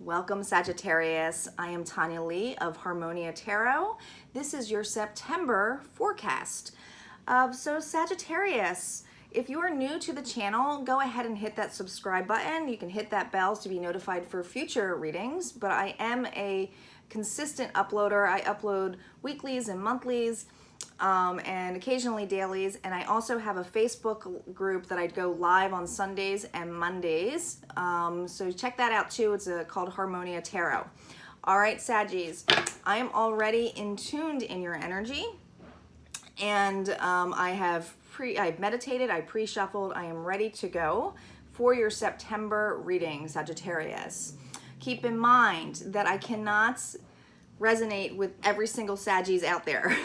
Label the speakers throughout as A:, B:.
A: Welcome, Sagittarius. I am Tanya Lee of Harmonia Tarot. This is your September forecast. So Sagittarius, if you are new to the channel, go ahead and hit that subscribe button. You can hit that bell to be notified for future readings, but I am a consistent uploader. I upload weeklies and monthlies, and occasionally dailies, and I also have a Facebook group that I go live on Sundays and Mondays, so check that out too. It's called Harmonia Tarot. All right, Saggies, I am already tuned in your energy, and I've meditated, I pre-shuffled, I am ready to go for your September reading, Sagittarius. Keep in mind that I cannot resonate with every single Saggies out there.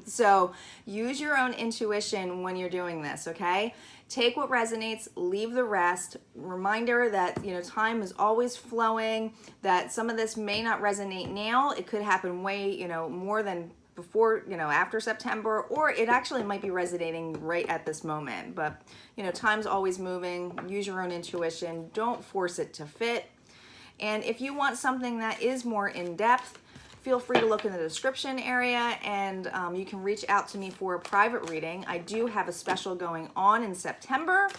A: So use your own intuition when you're doing this, okay? Take what resonates, leave the rest. Reminder that, time is always flowing, that some of this may not resonate now. It could happen way, more than before, after September, or it actually might be resonating right at this moment. But, time's always moving. Use your own intuition. Don't force it to fit. And if you want something that is more in-depth, feel free to look in the description area, and you can reach out to me for a private reading. I do have a special going on in September.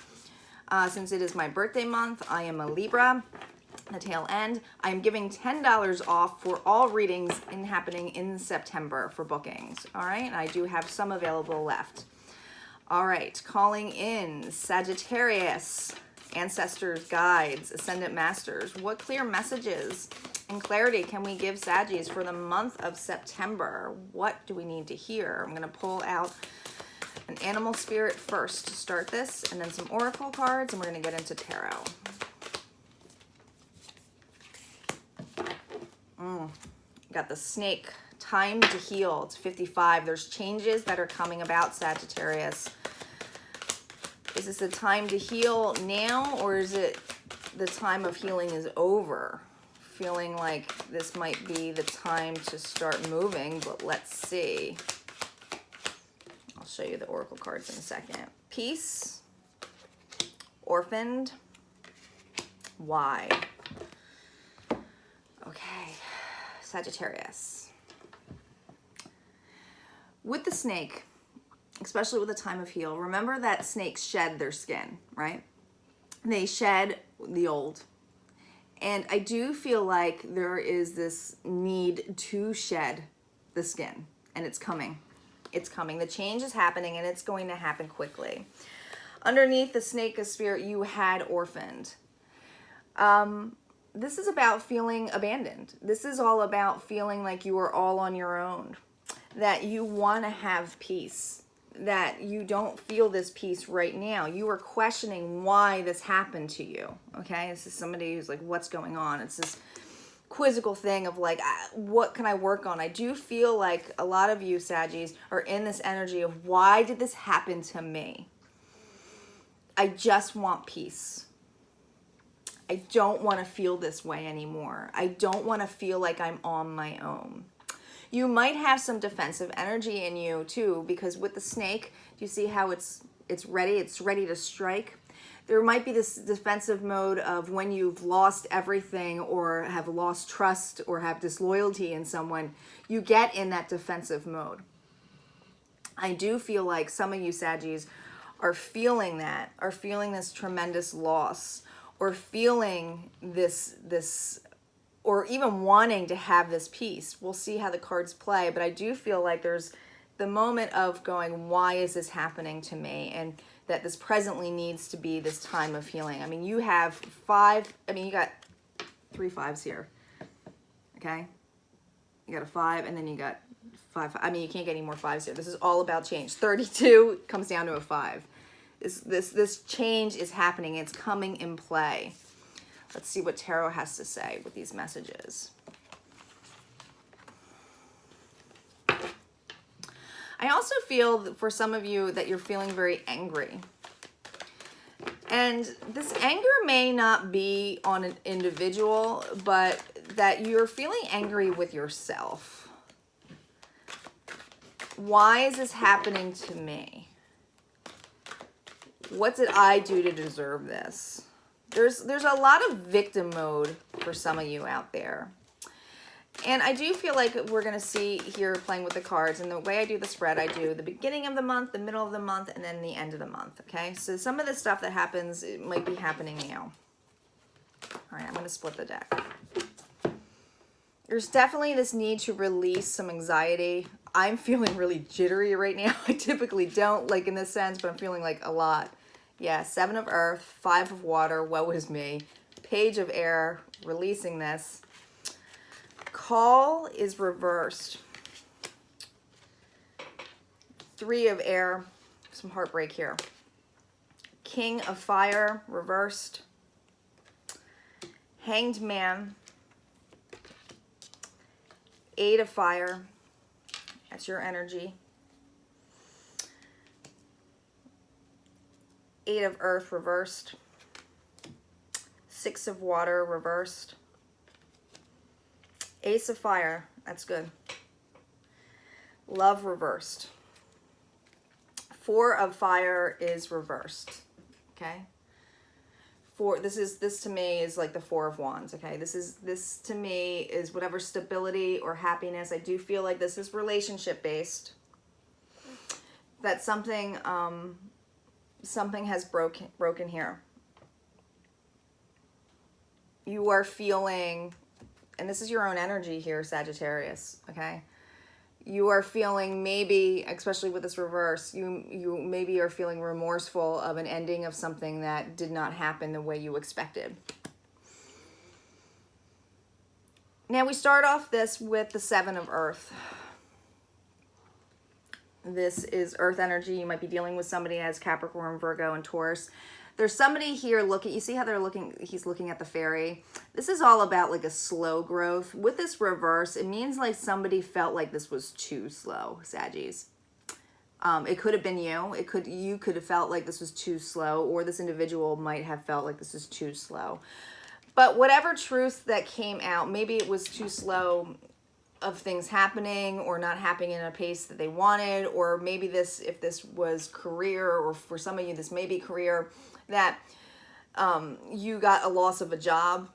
A: Since it is my birthday month, I am a Libra, the tail end. I am giving $10 off for all readings happening in September for bookings. All right, and I do have some available left. All right, calling in Sagittarius, ancestors, guides, ascendant masters. What clear messages and clarity can we give Saggies for the month of September? What do we need to hear? I'm going to pull out an animal spirit first to start this, and then some oracle cards, and we're going to get into tarot. Got the snake. Time to heal. It's 55. There's changes that are coming about, Sagittarius. Is this a time to heal now, or is it the time of healing is over? Feeling like this might be the time to start moving, but let's see. I'll show you the oracle cards in a second. Peace, orphaned, why? Okay, Sagittarius. With the snake, especially with the time of heal, remember that snakes shed their skin, right? They shed the old. And I do feel like there is this need to shed the skin, and it's coming. It's coming. The change is happening, and it's going to happen quickly. Underneath the snake of spirit, you had orphaned. This is about feeling abandoned. This is all about feeling like you are all on your own, that you want to have peace, that you don't feel this peace right now. You are questioning why this happened to you, okay? This is somebody who's like, what's going on? It's this quizzical thing of like, what can I work on? I do feel like a lot of you Saggies are in this energy of, why did this happen to me? I just want peace. I don't want to feel this way anymore. I don't want to feel like I'm on my own. You might have some defensive energy in you too, because with the snake, do you see how it's ready to strike? There might be this defensive mode of when you've lost everything, or have lost trust, or have disloyalty in someone, you get in that defensive mode. I do feel like some of you Saggies are feeling that, are feeling this tremendous loss, or feeling this or even wanting to have this peace. We'll see how the cards play, but I do feel like there's the moment of going, why is this happening to me? And that this presently needs to be this time of healing. I mean, you have you got 3 5s here, okay? You got a 5, and then you got 5. I mean, you can't get any more 5s here. This is all about change. 32 comes down to a 5. This change is happening. It's coming in play. Let's see what tarot has to say with these messages. I also feel for some of you that you're feeling very angry. And this anger may not be on an individual, but that you're feeling angry with yourself. Why is this happening to me? What did I do to deserve this? There's a lot of victim mode for some of you out there. And I do feel like we're going to see here playing with the cards. And the way I do the spread, I do the beginning of the month, the middle of the month, and then the end of the month. Okay, so some of the stuff that happens, it might be happening now. All right, I'm going to split the deck. There's definitely this need to release some anxiety. I'm feeling really jittery right now. I typically don't, like in this sense, but I'm feeling like a lot. Yeah, 7 of Earth, 5 of Water, woe is me. Page of Air, releasing this. Call is reversed. 3 of Air, some heartbreak here. King of Fire, reversed. Hanged Man. 8 of Fire, that's your energy. 8 of Earth, reversed. 6 of Water, reversed. Ace of Fire, that's good. Love, reversed. 4 of Fire is reversed, okay? This to me is like the 4 of Wands, okay? This to me is whatever stability or happiness. I do feel like this is relationship based. That something something has broken here. You are feeling, and this is your own energy here, Sagittarius, okay? You are feeling maybe, especially with this reverse, you maybe are feeling remorseful of an ending of something that did not happen the way you expected. Now we start off this with the 7 of Earth. This is Earth energy. You might be dealing with somebody that has Capricorn, Virgo, and Taurus. There's somebody here looking, you see how they're looking, he's looking at the fairy. This is all about like a slow growth. With this reverse, it means like somebody felt like this was too slow, Saggies. It could have been you. You could have felt like this was too slow, or this individual might have felt like this is too slow. But whatever truth that came out, maybe it was too slow of things happening or not happening in a pace that they wanted, or maybe this, if this was career, or for some of you, this may be career, that you got a loss of a job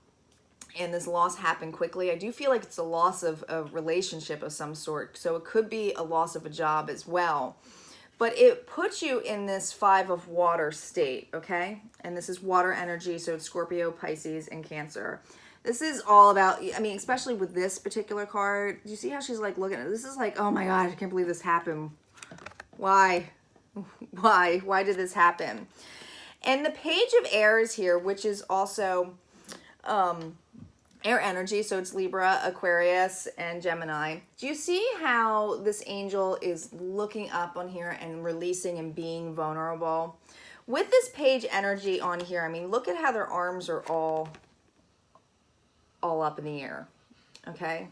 A: and this loss happened quickly. I do feel like it's a loss of a relationship of some sort. So it could be a loss of a job as well. But it puts you in this 5 of Water state, okay? And this is water energy, so it's Scorpio, Pisces, and Cancer. This is all about, I mean, especially with this particular card, do you see how she's like looking at it? This is like, oh my God, I can't believe this happened. Why? Why did this happen? And the Page of Air is here, which is also air energy. So it's Libra, Aquarius, and Gemini. Do you see how this angel is looking up on here and releasing and being vulnerable? With this page energy on here, I mean, look at how their arms are all up in the air, okay?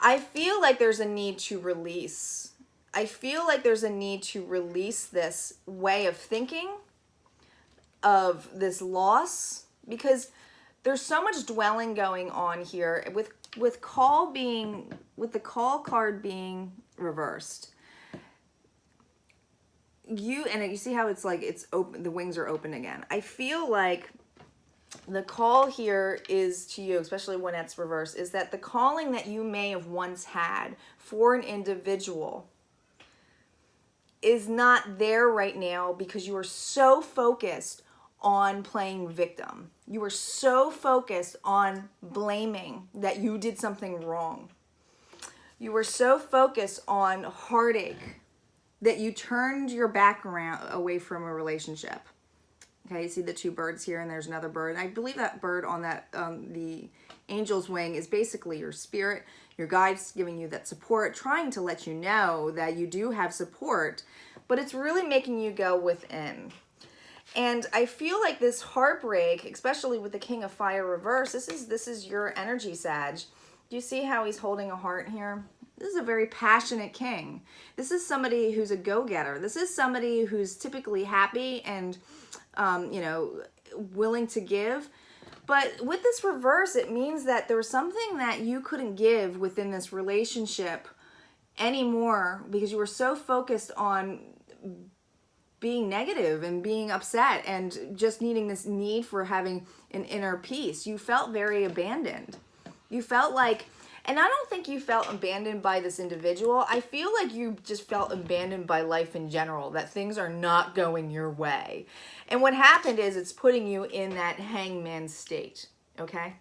A: I feel like there's a need to release. I feel like there's a need to release this way of thinking, of this loss, because there's so much dwelling going on here with the call card being reversed. You see how it's like it's open, the wings are open again. I feel like the call here is to you, especially when it's reversed, is that the calling that you may have once had for an individual is not there right now because you are so focused on playing victim. You were so focused on blaming that you did something wrong. You were so focused on heartache that you turned your back away from a relationship. Okay, you see the 2 birds here, and there's another bird. I believe that bird on that the angel's wing is basically your spirit, your guides giving you that support, trying to let you know that you do have support, but it's really making you go within. And I feel like this heartbreak, especially with the King of Fire reverse, this is your energy, Sag. Do you see how he's holding a heart here? This is a very passionate king. This is somebody who's a go-getter. This is somebody who's typically happy and, willing to give. But with this reverse, it means that there was something that you couldn't give within this relationship anymore because you were so focused on being negative and being upset and just needing this need for having an inner peace. You felt very abandoned. You felt like, and I don't think you felt abandoned by this individual. I feel like you just felt abandoned by life in general, that things are not going your way. And what happened is it's putting you in that hangman state, okay?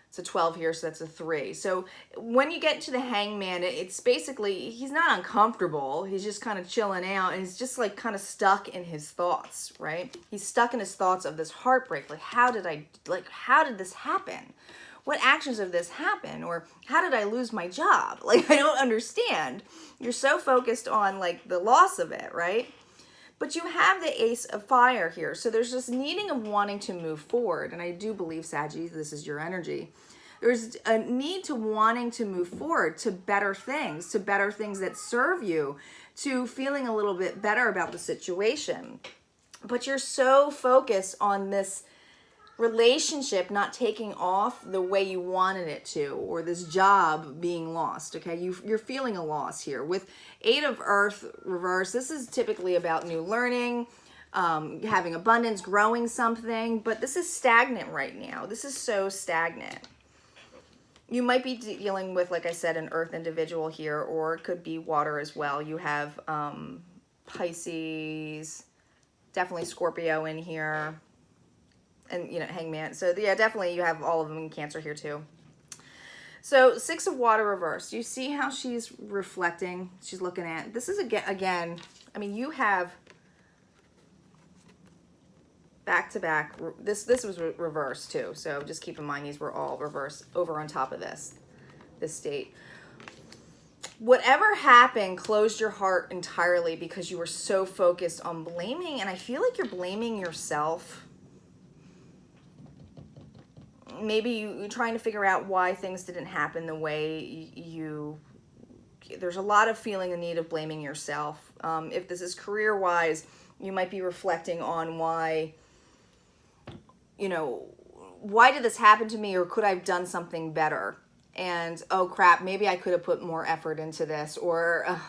A: It's a 12 here, so that's a 3. So when you get to the hangman, it's basically, he's not uncomfortable. He's just kind of chilling out, and he's just like kind of stuck in his thoughts, right? He's stuck in his thoughts of this heartbreak. Like, how did this happen? What actions of this happen? Or how did I lose my job? Like, I don't understand. You're so focused on like the loss of it, right? But you have the Ace of Fire here. So there's this needing of wanting to move forward. And I do believe, Saggy, this is your energy. There's a need to wanting to move forward to better things that serve you, to feeling a little bit better about the situation. But you're so focused on this relationship not taking off the way you wanted it to, or this job being lost, okay? You're feeling a loss here. With 8 of Earth reverse, this is typically about new learning, having abundance, growing something, but this is stagnant right now. This is so stagnant. You might be dealing with, like I said, an Earth individual here, or it could be water as well. You have Pisces, definitely Scorpio in here, and, you know, hangman. So yeah, definitely you have all of them in Cancer here too. So 6 of water reversed. You see how she's reflecting? She's looking at, this is again, I mean, you have back to back. This was reversed too. So just keep in mind, these were all reversed over on top of this state. Whatever happened closed your heart entirely because you were so focused on blaming. And I feel like you're blaming yourself. Maybe you're trying to figure out why things didn't happen the way there's a lot of feeling the need of blaming yourself. If this is career-wise, you might be reflecting on why, you know, why did this happen to me, or could I have done something better? And, oh crap, maybe I could have put more effort into this, or,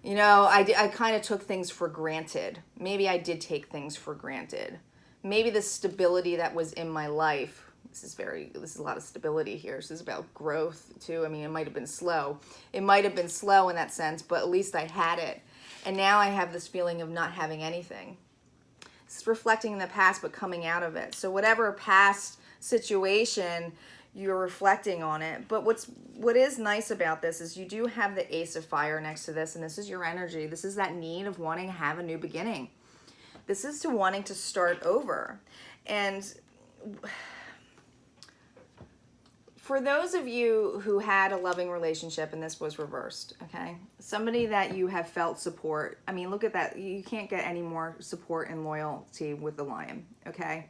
A: you know, I kind of took things for granted. Maybe I did take things for granted. Maybe the stability that was in my life, this is a lot of stability here. This is about growth too. I mean, it might have been slow. It might have been slow in that sense, but at least I had it. And now I have this feeling of not having anything. It's reflecting in the past, but coming out of it. So whatever past situation, you're reflecting on it. But what is nice about this is you do have the Ace of Fire next to this, and this is your energy. This is that need of wanting to have a new beginning. This is to wanting to start over. And for those of you who had a loving relationship and this was reversed, okay? Somebody that you have felt support. I mean, look at that. You can't get any more support and loyalty with the Lion, okay?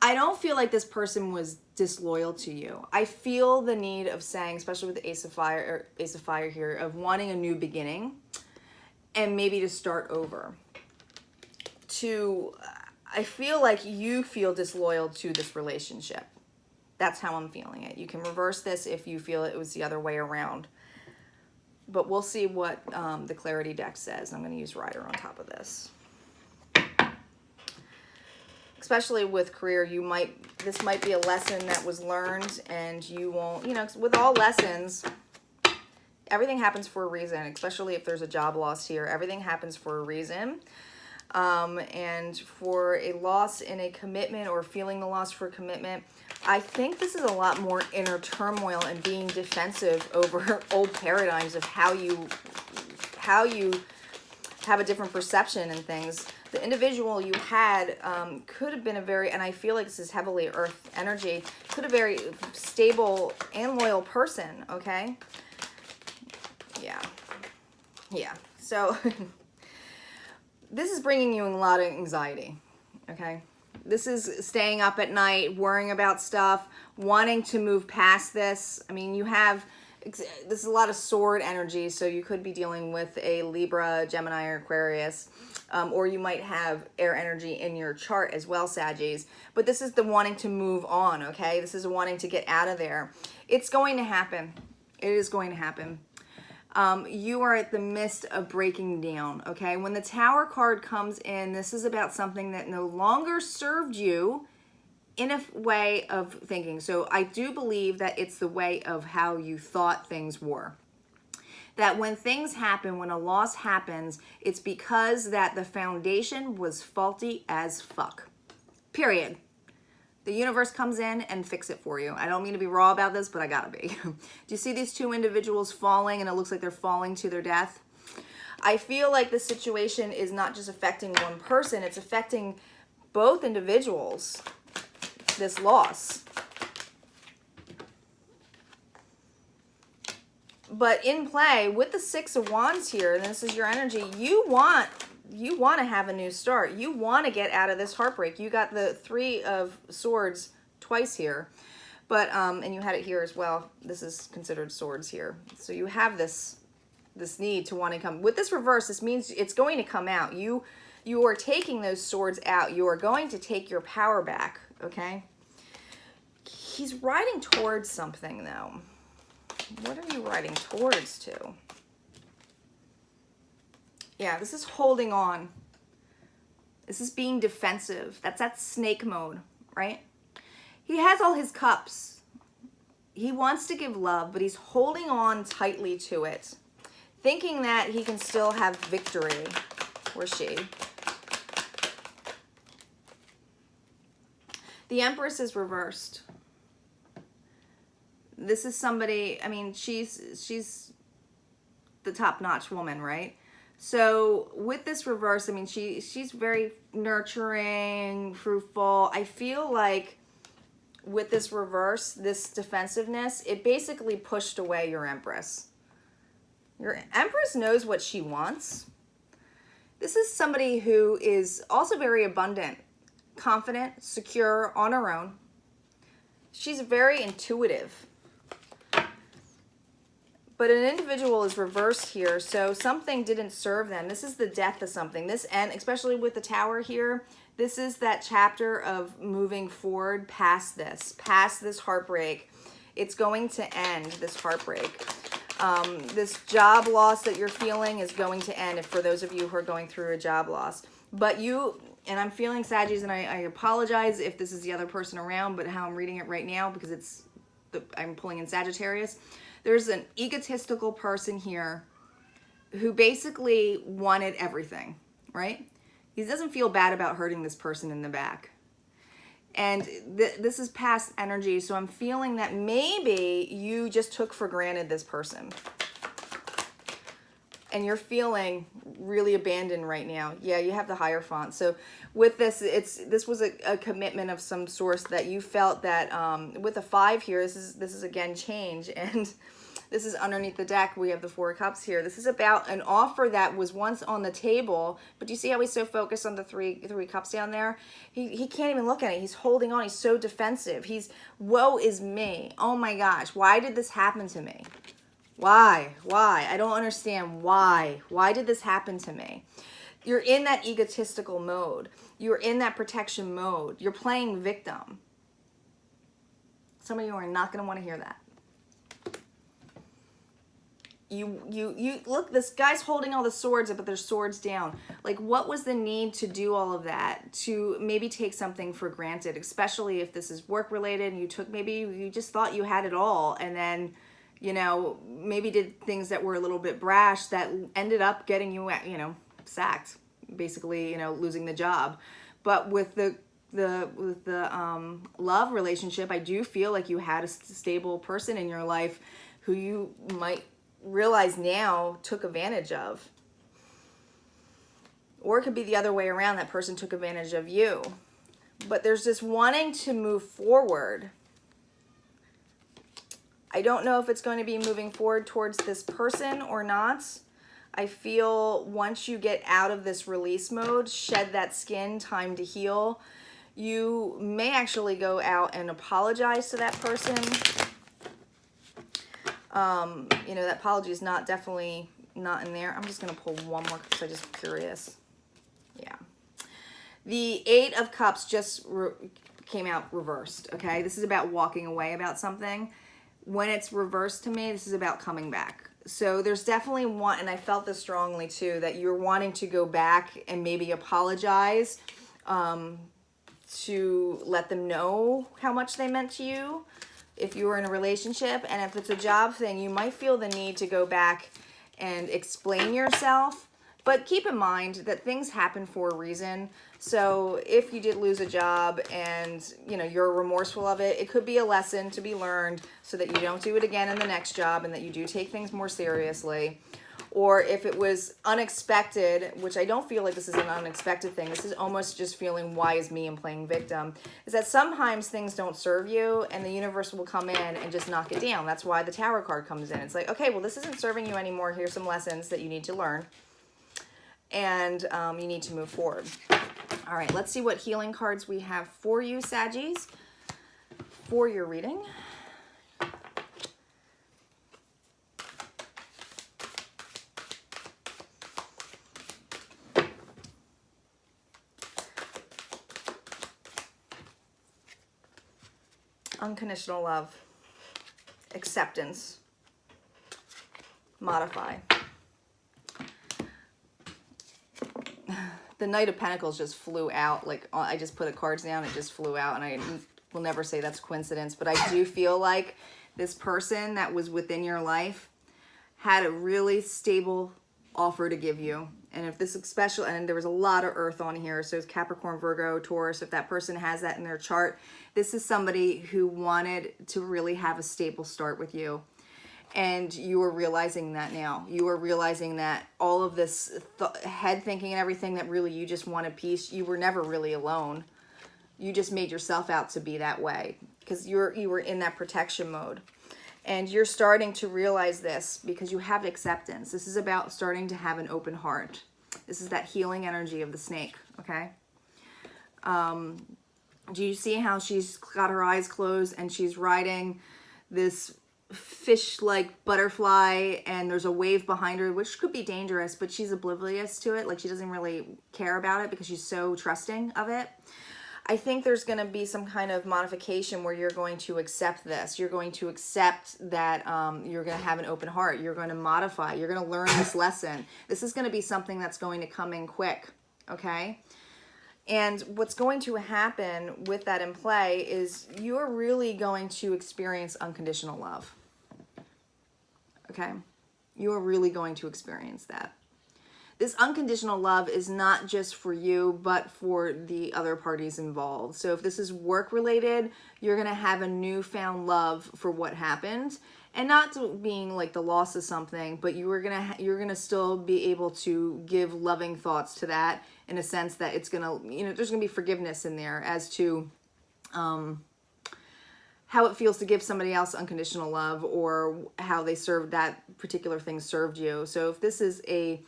A: I don't feel like this person was disloyal to you. I feel the need of saying, especially with the Ace of Fire here, of wanting a new beginning and maybe to start over. I feel like you feel disloyal to this relationship. That's how I'm feeling it. You can reverse this if you feel it was the other way around. But we'll see what the Clarity deck says. I'm going to use Rider on top of this. Especially with career, this might be a lesson that was learned, and you won't, you know, with all lessons, everything happens for a reason, especially if there's a job loss here. Everything happens for a reason. And for a loss in a commitment, or feeling the loss for commitment, I think this is a lot more inner turmoil and being defensive over old paradigms of how you have a different perception and things. The individual you had could have been and I feel like this is heavily Earth energy, could have been a very stable and loyal person, okay? Yeah. So this is bringing you a lot of anxiety, okay? This is staying up at night, worrying about stuff, wanting to move past this. I mean, this is a lot of sword energy, so you could be dealing with a Libra, Gemini, or Aquarius, or you might have air energy in your chart as well, Saggies. But this is the wanting to move on, okay? This is wanting to get out of there. It's going to happen. It is going to happen. You are at the midst of breaking down, okay? When the Tower card comes in, this is about something that no longer served you in a way of thinking. So I do believe that it's the way of how you thought things were. That when things happen, when a loss happens, it's because that the foundation was faulty as fuck. Period. The universe comes in and fix it for you. I don't mean to be raw about this, but I gotta be. Do you see these two individuals falling and it looks like they're falling to their death? I feel like the situation is not just affecting one person, it's affecting both individuals, this loss. But in play, with the Six of Wands here, and this is your energy, you want to have a new start. You want to get out of this heartbreak. You got the Three of Swords twice here, but and you had it here as well. This is considered swords here. So you have this need to want to come. With this reverse, this means it's going to come out. You are taking those swords out. You are going to take your power back, okay? He's riding towards something, though. What are you riding towards to? Yeah, this is holding on. This is being defensive. That's that snake mode, right? He has all his cups. He wants to give love, but he's holding on tightly to it, thinking that he can still have victory, or she. The Empress is reversed. This is somebody, I mean, she's the top-notch woman, right? So with this reverse, I mean, she's very nurturing, fruitful. I feel like with this reverse, this defensiveness, it basically pushed away your Empress. Your Empress knows what she wants. This is somebody who is also very abundant, confident, secure on her own. She's very intuitive. But an individual is reversed here, so something didn't serve them. This is the death of something. This, and especially with the Tower here, this is that chapter of moving forward past this heartbreak. It's going to end, this heartbreak. This job loss that you're feeling is going to end, if for those of you who are going through a job loss. But you, and I'm feeling Saggies, and I apologize if this is the other person around, but how I'm reading it right now, because I'm pulling in Sagittarius. There's an egotistical person here who basically wanted everything, right? He doesn't feel bad about hurting this person in the back. And this is past energy, so I'm feeling that maybe you just took for granted this person. And you're feeling really abandoned right now. Yeah, you have the Hierophant. So with this, this was a commitment of some sort that you felt that with the 5 here, this is again change, and this is underneath the deck. We have the 4 of Cups here. This is about an offer that was once on the table, but do you see how he's so focused on the three cups down there? He can't even look at it. He's holding on. He's so defensive. Woe is me. Oh my gosh, why did this happen to me? Why? I don't understand why. Why did this happen to me? You're in that egotistical mode. You're in that protection mode. You're playing victim. Some of you are not going to want to hear that. You look, this guy's holding all the swords up, but there's swords down. Like, what was the need to do all of that? To maybe take something for granted, especially if this is work related and maybe you just thought you had it all, and then, you know, maybe did things that were a little bit brash that ended up getting you, you know, sacked, basically, you know, losing the job. But with the love relationship, I do feel like you had a stable person in your life who you might realize now took advantage of. Or it could be the other way around, that person took advantage of you. But there's this wanting to move forward. I don't know if it's going to be moving forward towards this person or not. I feel once you get out of this release mode, shed that skin, time to heal, you may actually go out and apologize to that person. You know, that apology is definitely not in there. I'm just going to pull one more because I'm just curious. Yeah. The 8 of Cups just came out reversed, okay? This is about walking away about something. When it's reversed to me, this is about coming back. So there's definitely one, and I felt this strongly too, that you're wanting to go back and maybe apologize, to let them know how much they meant to you if you were in a relationship. And if it's a job thing, you might feel the need to go back and explain yourself. But keep in mind that things happen for a reason. So if you did lose a job and you're remorseful of it, it could be a lesson to be learned so that you don't do it again in the next job and that you do take things more seriously. Or if it was unexpected, which I don't feel like this is an unexpected thing. This is almost just feeling why is me and playing victim. Is that sometimes things don't serve you and the universe will come in and just knock it down. That's why the Tower card comes in. It's like, okay, well, this isn't serving you anymore. Here's some lessons that you need to learn. And you need to move forward. All right, let's see what healing cards we have for you, Saggies, for your reading. Unconditional love, acceptance, modify. The Knight of Pentacles just flew out. Like, I just put the cards down, it just flew out, and I will never say that's coincidence, but I do feel like this person that was within your life had a really stable offer to give you. And if this is special, and there was a lot of earth on here, so it's Capricorn, Virgo, Taurus, if that person has that in their chart, this is somebody who wanted to really have a stable start with you. And you are realizing that now. You are realizing that all of this head thinking and everything, that really you just wanted peace. You were never really alone. You just made yourself out to be that way because you were in that protection mode. And you're starting to realize this because you have acceptance. This is about starting to have an open heart. This is that healing energy of the snake, okay? Do you see how she's got her eyes closed and she's riding this fish-like butterfly and there's a wave behind her, which could be dangerous, but she's oblivious to it. Like, she doesn't really care about it because she's so trusting of it. I think there's going to be some kind of modification where you're going to accept this. You're going to accept that you're going to have an open heart. You're going to modify. You're going to learn this lesson. This is going to be something that's going to come in quick, okay? And what's going to happen with that in play is you're really going to experience unconditional love, okay? You are really going to experience that. This unconditional love is not just for you, but for the other parties involved. So if this is work related, you're going to have a newfound love for what happened, and not being like the loss of something, but you're going to still be able to give loving thoughts to that, in a sense that it's going to, there's going to be forgiveness in there as to how it feels to give somebody else unconditional love, or how they served that particular thing served you. So if this is a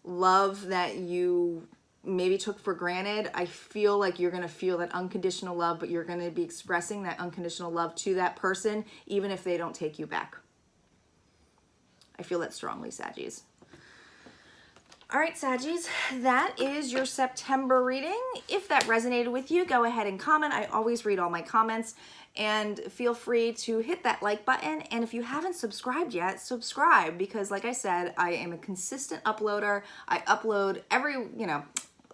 A: love that you maybe took for granted, I feel like you're going to feel that unconditional love, but you're going to be expressing that unconditional love to that person, even if they don't take you back. I feel that strongly, Saggies. All right, Saggies, that is your September reading. If that resonated with you, go ahead and comment. I always read all my comments. And feel free to hit that like button. And if you haven't subscribed yet, subscribe, because like I said, I am a consistent uploader. I upload every, at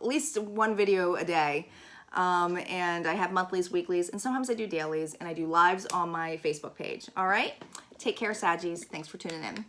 A: least one video a day. And I have monthlies, weeklies, and sometimes I do dailies, and I do lives on my Facebook page. All right. Take care, Saggies. Thanks for tuning in.